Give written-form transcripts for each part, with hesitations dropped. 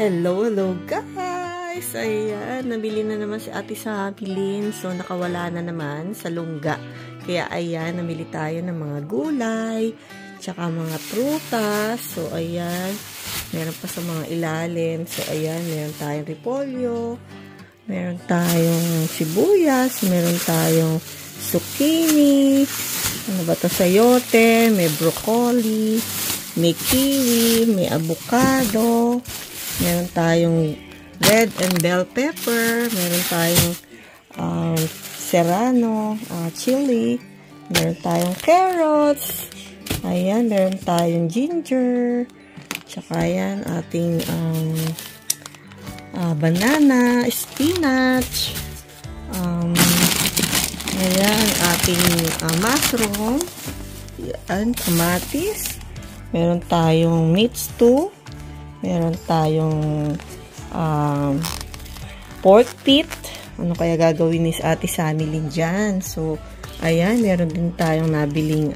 Hello guys! Ayan, nabili na naman si Ate Samilyn. So, nakawala na naman sa lungga. Kaya ayan, namili tayo ng mga gulay, tsaka mga prutas. So, ayan, meron pa sa mga ilalim. So, ayan, meron tayong repolyo, meron tayong sibuyas, meron tayong zucchini, ano ba ito, sayote, may broccoli, may kiwi, may avocado, meron tayong red and bell pepper, meron tayong serrano, chili, meron tayong carrots, ayan, meron tayong ginger, tsaka ayan, ating banana, spinach, ayan, ating mushroom, ayan, kamatis, meron tayong meat stew, meron tayong pork pit. Ano kaya gagawin ni Ate Samilyn dyan? So, ayan, meron din tayong nabiling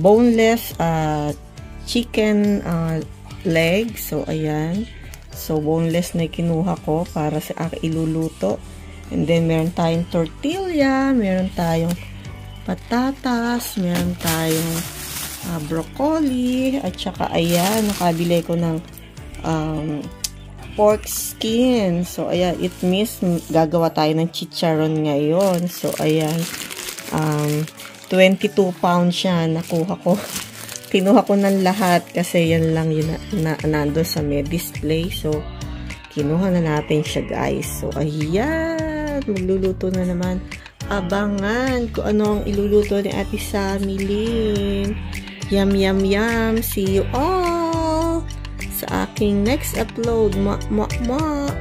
boneless chicken leg. So, ayan. So, boneless na kinuha ko para sa aking iluluto. And then, meron tayong tortilla, meron tayong patatas, meron tayong broccoli, at saka ayan, nakabili ko ng pork skin. So, ayan, it means gagawa tayo ng chicharon ngayon. So, ayan, 22 pounds siya nakuha ko. Kinuha ko ng lahat kasi yan lang yun nando sa may display. So, kinuha na natin siya, guys. So, ayan, magluluto na naman. Abangan kung ano ang iluluto ni Ate Samilyn. Yum, yum, yum. See you all sa aking next upload. Mwah, mwah, mwah.